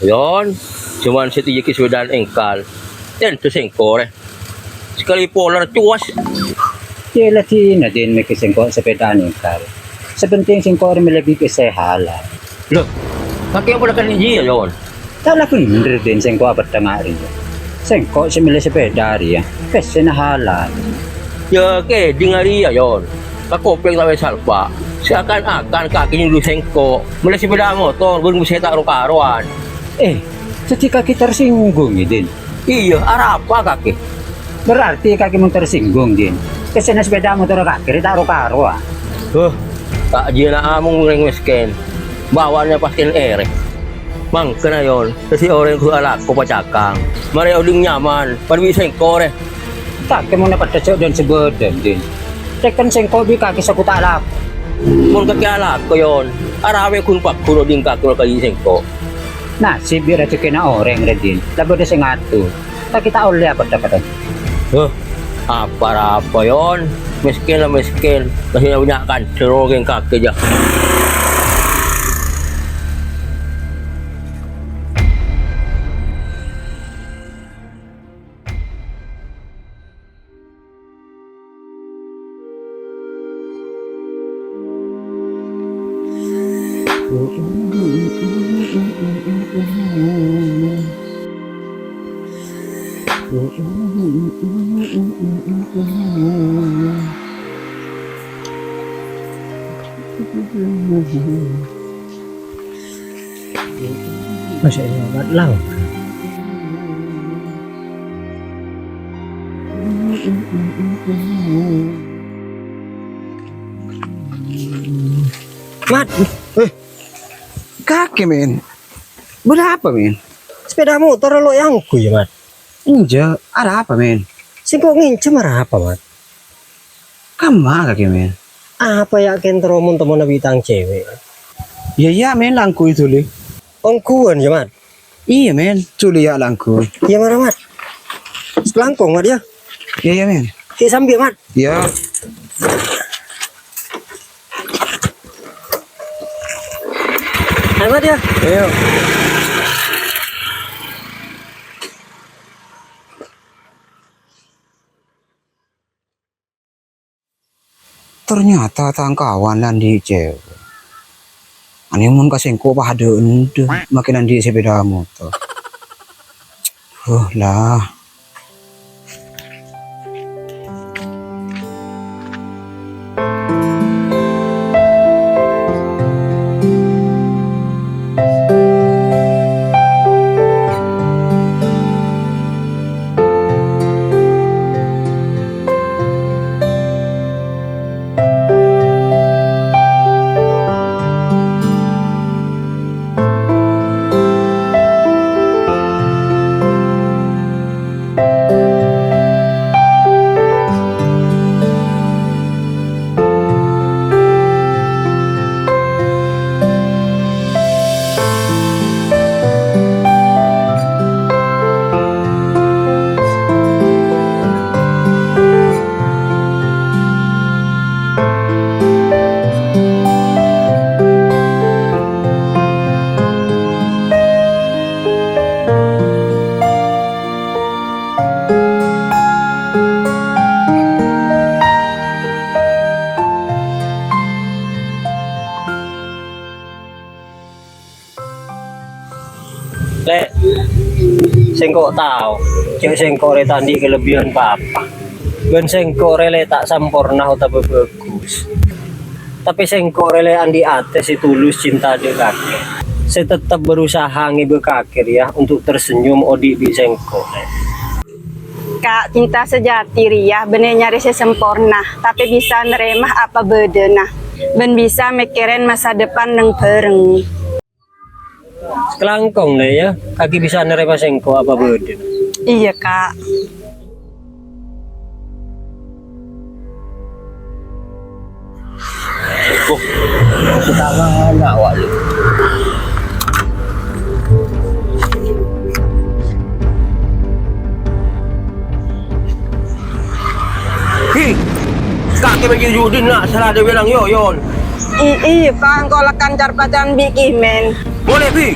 Yon. Cuman situ je kesempatan engkal. Dan tu sengkor. Sekali polar cuas. Yalah na din may kisengko sepeda ni kar. Sepenting sengko rin lebih kesehalan. Loh, kakek pula kan dia yon. Tak lah bener din sengko apa tengah rin. Sengko semile sepeda rin ya. Kesehalan. Ya ke, dengar dia yon. Kakopeng tak salpa. Seakan-akan kakinya dulu sengko. Mulai sepeda motor, belum bisa tak karuan. Ketika kita tersinggung din. Iya, arah apa kakek? Berarti kaki mau tersinggung din. Kesana sepeda motor kaki tak karuan. Tak jina among miskin. Bawanya paskin ere. Mang kena yon. Kasi orang ku alak ko pacakang. Mari uding nyaman. Parbi sengko re. Kaki mau dapat cocok dan sebedan din. Tekan sengko bi kaki saku tak alak. Mun kaki alak ko yon. Arawe kun pak kuno ding kakul kali sengko. Nasib biar aja kena orang redin. Lalu ada sengatu. Tak kita oleh apa dapat. Apa yon? Miskin lah miskin. Kasi punya kan serogeng kaki aja. Masya Allah, lang. Mat, kaki men. Berapa men? Sepeda motor lo yang ku ya, Mat. Inja, ada apa men? Singkong ngincem apa, Mat? Kama kaki men? Apa ya kentromun temen bitang cewek? Iya men langku itu li. Ongkuan ya, Mat. Iya men, culi ya langku. Iya mana, Mat? Selangkong, Mat ya. Iya men. Si sambil, Mat. Iya. Ayo, Mat ya. Ayo. Ternyata tangkawan landi cewek. Ani mun kasengko pada ende makin andi sepeda motor. Lah. Lek, sengkok tahu, cek sengkok re tadi kelebihan apa? Ben sengkok re tak sempurna atau bagus. Tapi sengkok re andi ates itu tulus cinta dia kakek. Saya tetap berusaha ngibe kakek ya untuk tersenyum odi bi sengkok. Kak, cinta sejati ria bener nyari sempurna, tapi bisa nerima apa bedena. Ben bisa mikirin masa depan neng bareng. Kelangkong le ya, kaki bisa nerima sengko apa beden. Iya kak. Kita mana awak lu? Kaki bagi judin nak salah dia bilang yon. Iya kak, engkau lekan car pacaran bikin men. Boleh pi.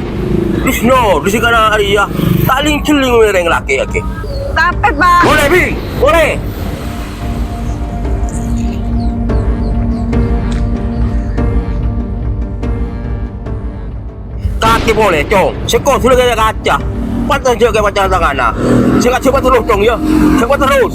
Bisno, di kana Arya. Taling celing mereng laki laki. Tapi Pak, Boleh, Bing. Boleh. Kaki boleh, Cong. Sekor sudah kaya kaca. Patah je ke macam tangan. Saya coba terus, Cong, ya. Coba terus.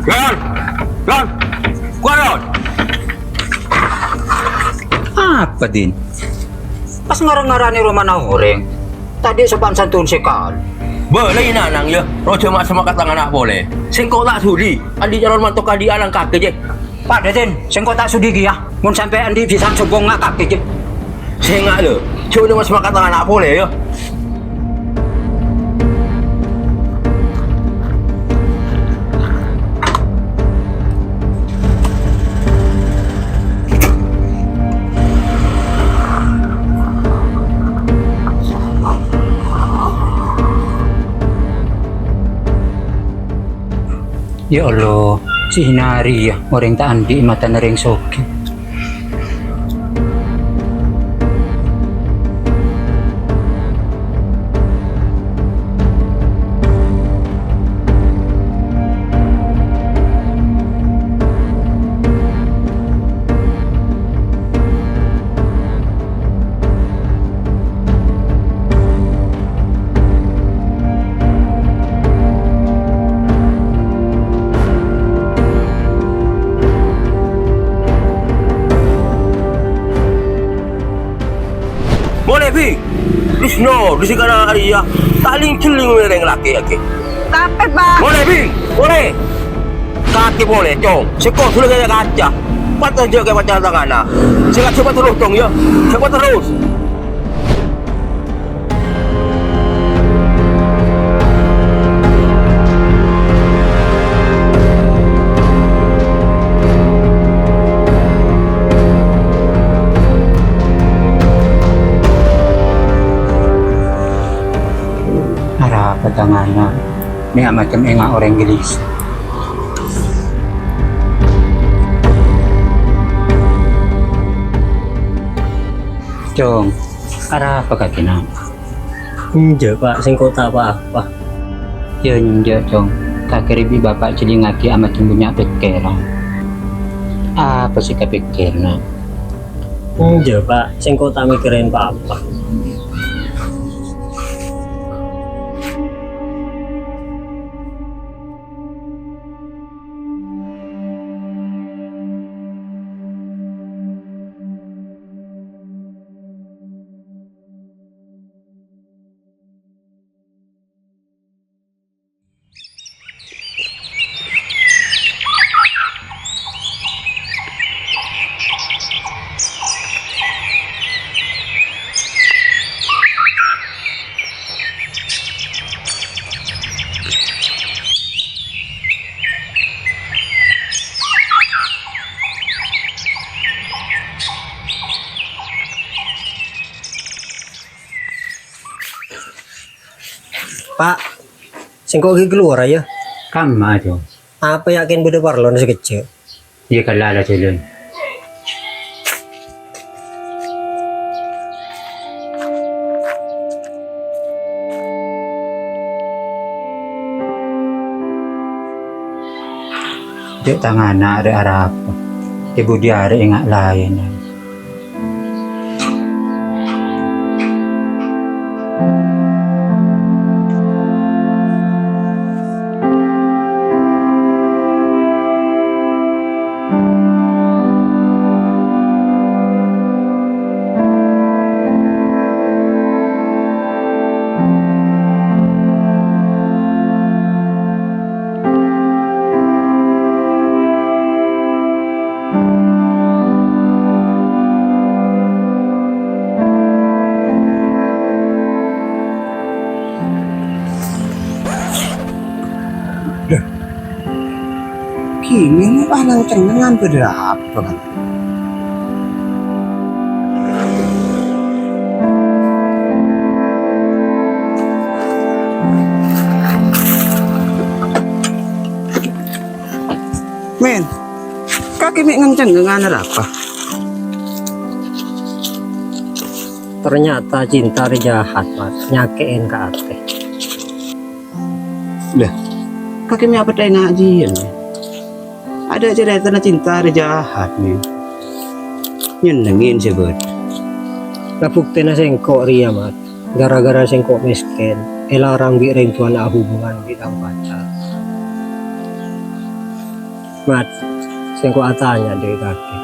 Ron! Ron! Kuha Ron! Apa din? Pas ngarang-ngarang ni Roman Ahoreng. Tadi sopan santun sekal. Boleh nanang ya. Rojo mak sama kata anak boleh. Sengkau tak sudi. Andi jalan mantok kadi alang kaki je. Pak Deden, sengko tak sudi ya. Mun sampai andi bisa sombong ngak kaki je. Saya ngak le. Cuma mas sama kata anak boleh ya. Ya Allah, si Hinari ya, orang tak andi mata nereng soki. Boleh, Bi. Bisno, di kana Arya. Taling celing mereng laki laki. tapi Pak, Boleh, Bi. Boleh. Kaki boleh, Cong. Sekor sudah kaya kaca. Patah je ke macam tangan. Saya coba terus, Cong, ya. Coba terus. Harap tangannya. Ni macam enggak orang gelis. Cong, arah apa katina? Enggak Pak, sengkok tak apa-apa. Ya nja Cong, kakeribi bapak jadi ngaki amat punya pikiran. Apa sih kepikirna? Enggak Pak, sengkok tak mikirin apa-apa. Pak, sengkok lagi keluar aja. Kamu Cong, Apa yakin beda parlon sekecil? dia kalala jalan. Dia tangan ada arah apa? Ibu dia ada ingat lain. Ini palang cengengan berapa kan? Men, kaki mek cengengan apa? Ternyata cinta ri jahat, Mat. Nyakein ke ate. Lah, kaki mek apa teh ngajian? Ada cerita cinta ri jahat nih. Nyenengin sebut. Lah buktina sengkok ria, Mat. Gara-gara sengkok miskin, elarang bi ring tuan hubungan bi tang pacar. Mat, sengkok atanya deh kaki.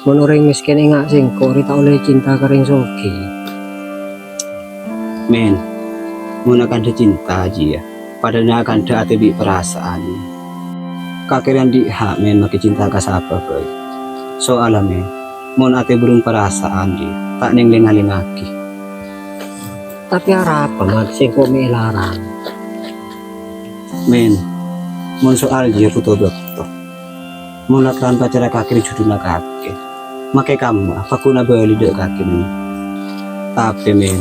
Mun orang miskin ingat sengkok ri tak oleh cinta kering soki. Men, mun akan ada cinta aja ya. Padahal akan ada ate bi perasaan. Kakiran di hak men makin cinta ke siapa boy. Soalnya men, mun ate burung perasaan dia, tak neng lenga-lengaki. Tapi arah apa, Mat? Sengkok mi larang. Men, mun soal dia foto dokter. Mun lakaran pacara kaki judulnya kaki. Makai kamu, aku na beli dek kaki men. Tapi men,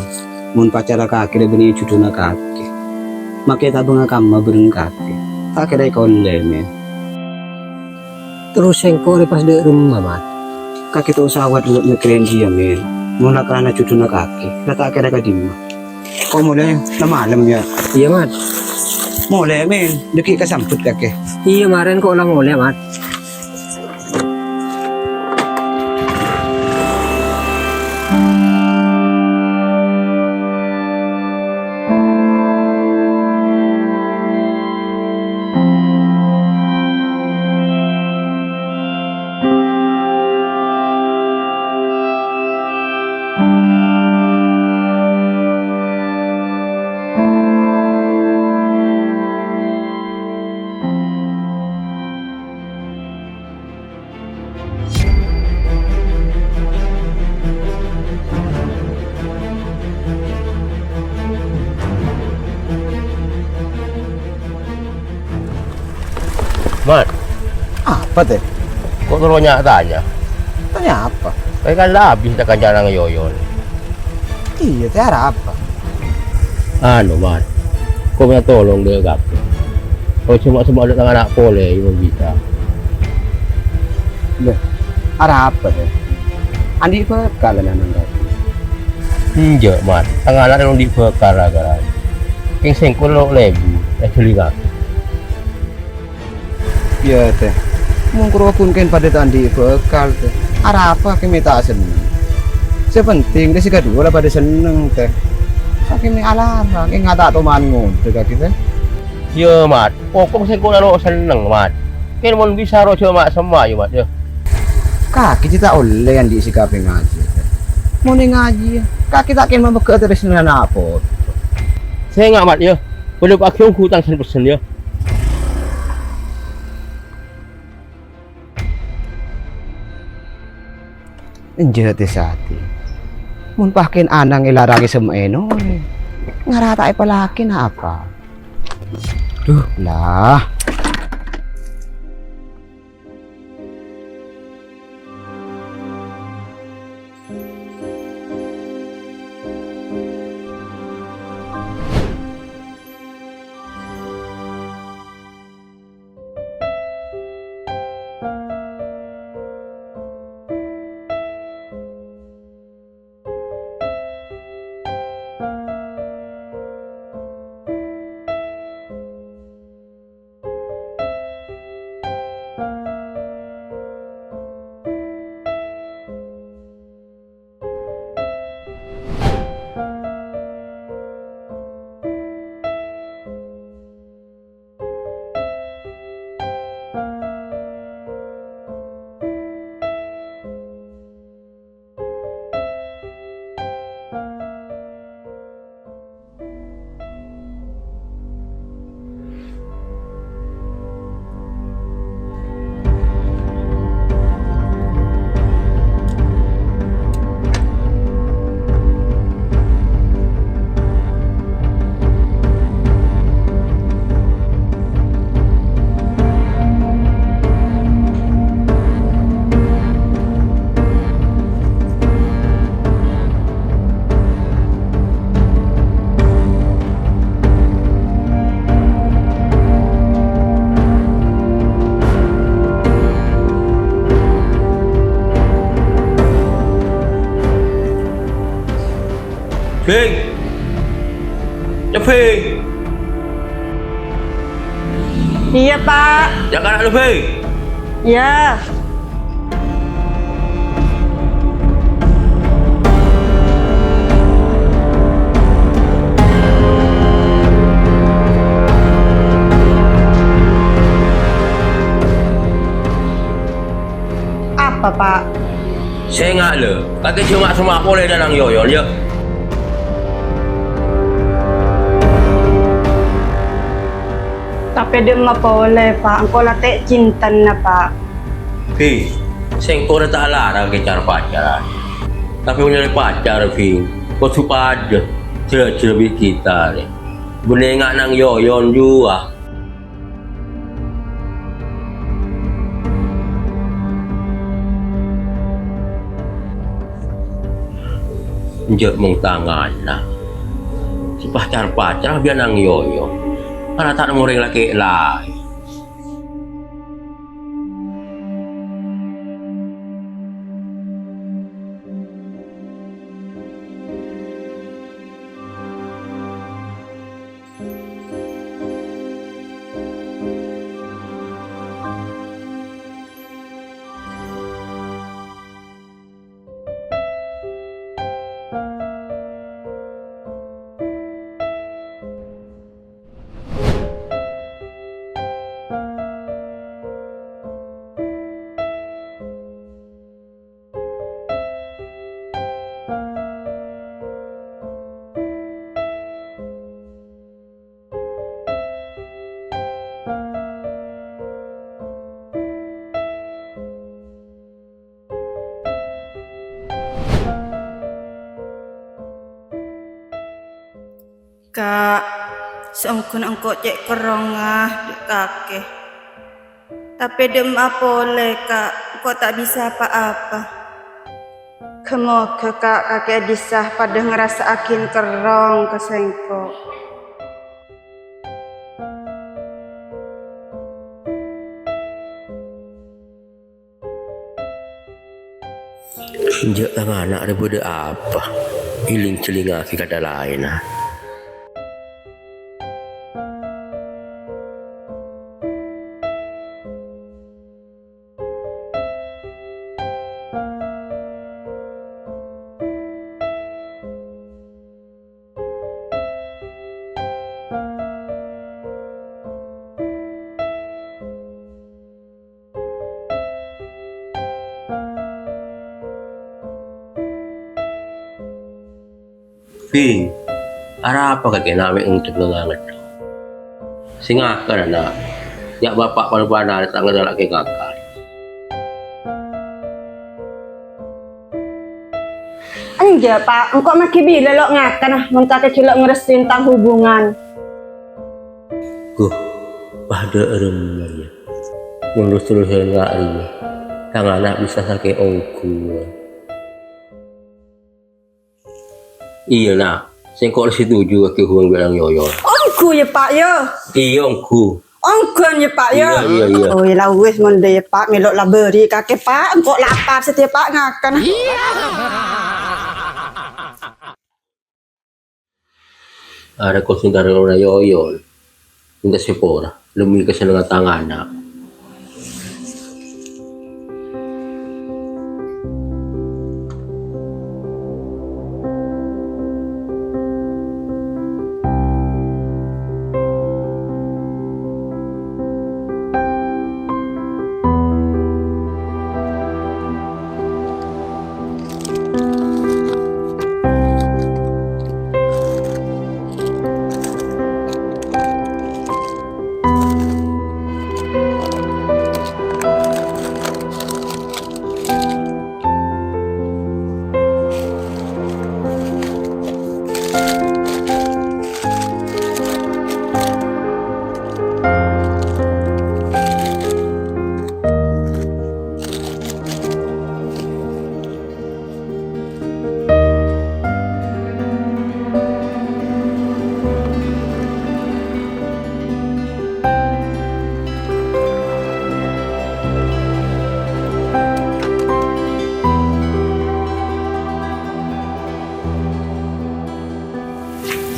mun pacara kaki beri judulnya kaki. Makai tabung kamu bereng kaki. Tak kira kau men. Terus sengkok ri pas dek rumah, Mat. Kaki tu usawat buat mikirin dia men. Mun lakaran judulnya kaki. Tak kira kadima. Kau mulai malam ya. Iya, Mat. Mulai men, deki kesambut kaki. Iya, kemarin kok ulang mulai, Mat. Mat, Apa teh? kok terus tanya? Tanya apa? Kayak kan lah habis tekan jalan ngeyoyon. Iya, teh ada apa? Anu, Mat, kau minta tolong dia kak. Kau cuma ada tangan anak pole, yang bisa. Lah, ada apa teh? Andi bekal lah nang Iya, Mat, tangan anak yang dibekar gara-gara. Yang sengkul lo lebu, culi kak. Iya teh. Mungkur pun kan pada tandi bekal teh. Ada apa kami tak seneng? Sepenting deh si kedua lah pada seneng teh. Kami alarang, nggak tak teman ngumpul kaki teh. Iya, Mat, pokok sengkul lo seneng, Mat. Kan mau bisa rojo mak semua ya, Mat ya. Kaki kita oleh yang disikapi ngaji teh. Mau ngaji, kaki tak kena membeka terus nana apa? Saya nggak, Mat ya. Boleh pakai hutang 100% ya. Njete sati. Mun pakin anang ilaragi semeno. Ngarata ay palaki na apa? Duh lah. Ping! Ya Ping! Iya, Pak. Jangan anak lu Ping! Ya. Apa, Pak? Saya nggak le, kakek cuma semua boleh dalam yoyon ya. Tapi dia mah boleh, Pak. Engkau latek cinta na, Pak. Ping, saya kau dah tak larang ke cara pacaran. Tapi punya pacar Ping, kau suka ada cerita kita ni. Boleh nggak nang yoyon juga. Jek mong tangan lah. Si pacar biar nang yoyo. Karena tak nemu orang laki lain. Kak, seungkun engkau cek kerongah di kaki. Tapi dem apa boleh, Kak? Engkau tak bisa apa-apa. Kamu ke Kak kakek disah pada ngerasa akin kerong ke sengko. Jek tangan anak daripada apa? Iling celinga kata lain lah. Ping, ada apa kakek namin untuk nangangat? Singakan anak. Ya bapak pada tak ngedak laki ngakak. Anja, Pak. Engkau maki bila lo ngakan ah. Mentah keculok ngeresin tang hubungan. Pada remanya. Menurut-terus enggak ini. Tang anak bisa sakit ongku. Iya nak, saya kok setuju ke hubungan bilang yoyon. Ongku ya, Pak ya. Iya ongku. Ongkon ya, Pak ya. Iya. Oh, lah wis monde ya, Pak. Melok lah beri kakek, Pak. Engkau lapar setiap Pak ngakan. Ada konsultan orang yoyon. Minta sepora, lebih kesenangan tangan nak.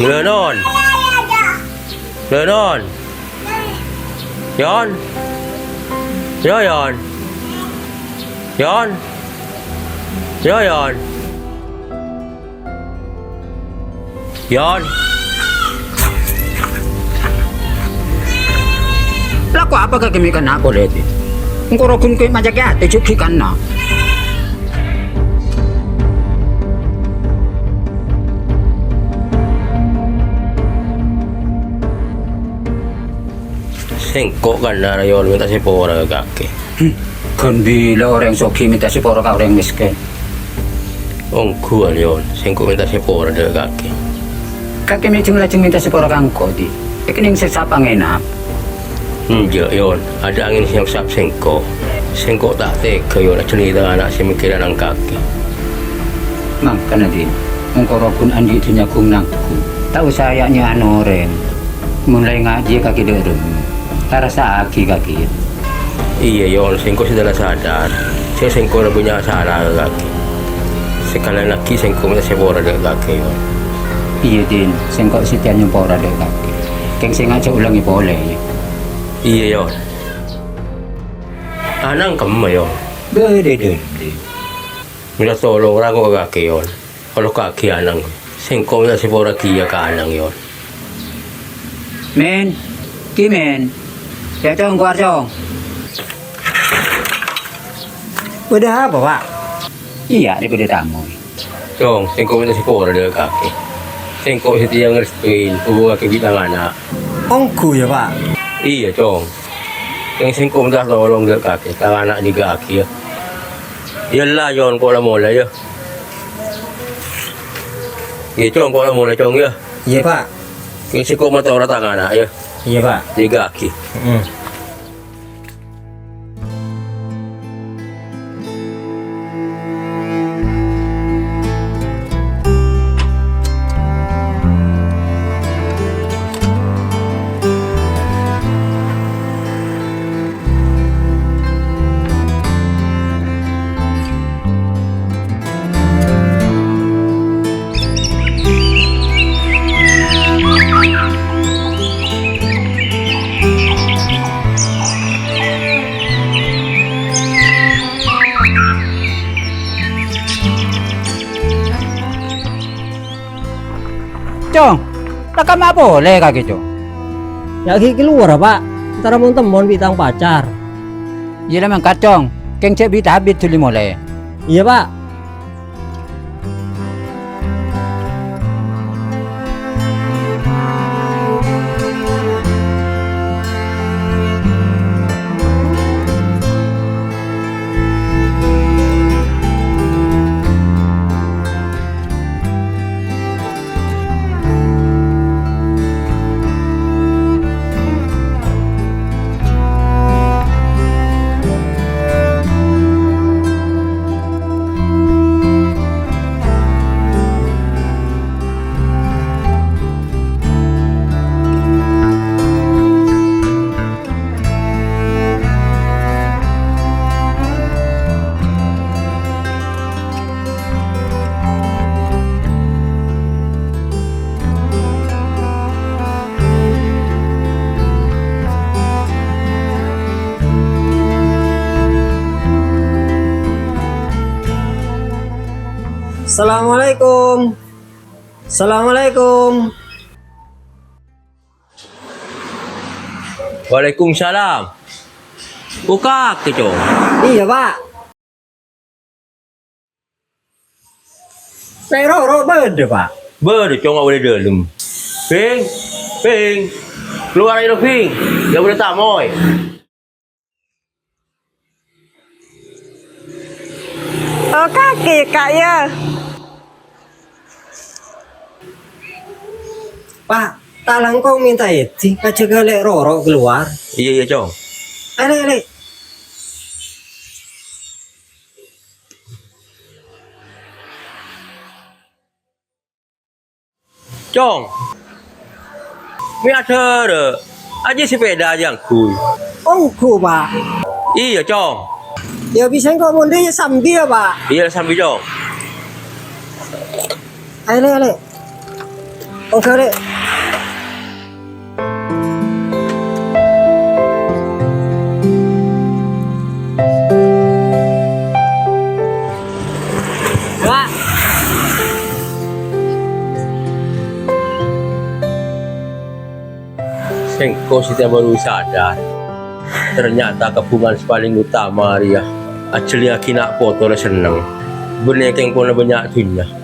Ngelenon. Ngelenon. Yon. Yon. Yon. Yon. Yon. Laku apa kagamikan ako leti? Kung kurokun ko yung majagat, tujukikan na. Sengkok kan na rayon minta si pora kaki. Kan bila orang soki minta si poro ka orang miskin. Ong kuan yon. Sengkok minta si pora de kaki. Kaki may lacing minta si poro kang kodi. Ikining sesapang enak. Yon. Ada angin siang sap sengkok. Sengkok tak teka yon. Cerita anak si mikiran ang kaki. Maka na din. Kung kurokun andi itu nyakung nangku. Tahu sayanya anoren. Mulai ngaji kaki derem. Tarasa aki kaki. Iya yon. Sengkok sudah sadar. Saya sengkok na punya salah kaki. Sekali lagi sengkok minta si pora de kaki yon. Iya din. Sengkok sitian yung pora de kaki. Keng sengaja ulangi boleh. Iya yon. Anang kamu yon. Bede. Minta tolong rago kaki yon. Kalau kaki anang. Sengkok minta si pora kia ka anang yon. Men. Kimen. Ya cong keluar cong. Udah apa, Pak? Iya, di beda tamu. Cong, sengkok minta si pora de kaki. Sengkok si tiang restuin. Hubungan ke bidang anak. Ongku ya, Pak. Iya, Cong. Yang singkong dah tolong dia kaki, kang anak di kaki ya. Yalah, Jon, kau lah mulai ya. Iya, Cong, kau lah mulai, Cong ya. Iya, Pak. Yang singkong mata orang tangan anak ya, Iya, Pak. di kaki. Cong, tak ma boleh kaki cong. Ya keluar, Pak. Ntar mau temon bitang pacar. Iya memang kacong. Keng cek bita habis tuli mulai. Iya, Pak. Assalamualaikum. Assalamualaikum. Waalaikumsalam. Buka ke, Cong. Iya, Pak. Roro beda, Pak. Berde, Cong, nggak boleh dalam. Ping. Keluar aja, Ping. Nggak boleh tamoy. Oh kaki kak ya. Pak, talang kau minta itu aja galek Roro keluar. Iya, Cong. Ale. Cong. Mi ada de. Aja sepeda aja kui. Ongku, Pak. Iya, Cong. Ya bisa kau mundur ya sambil, Pak. Iya, sambil, Cong. Ale. Engkau dek. Kak. Sengko sih baru sadar. Ternyata kepungan paling utama dia. Actually aku nak foto lah senang. Benar yang kau nak banyak tunya.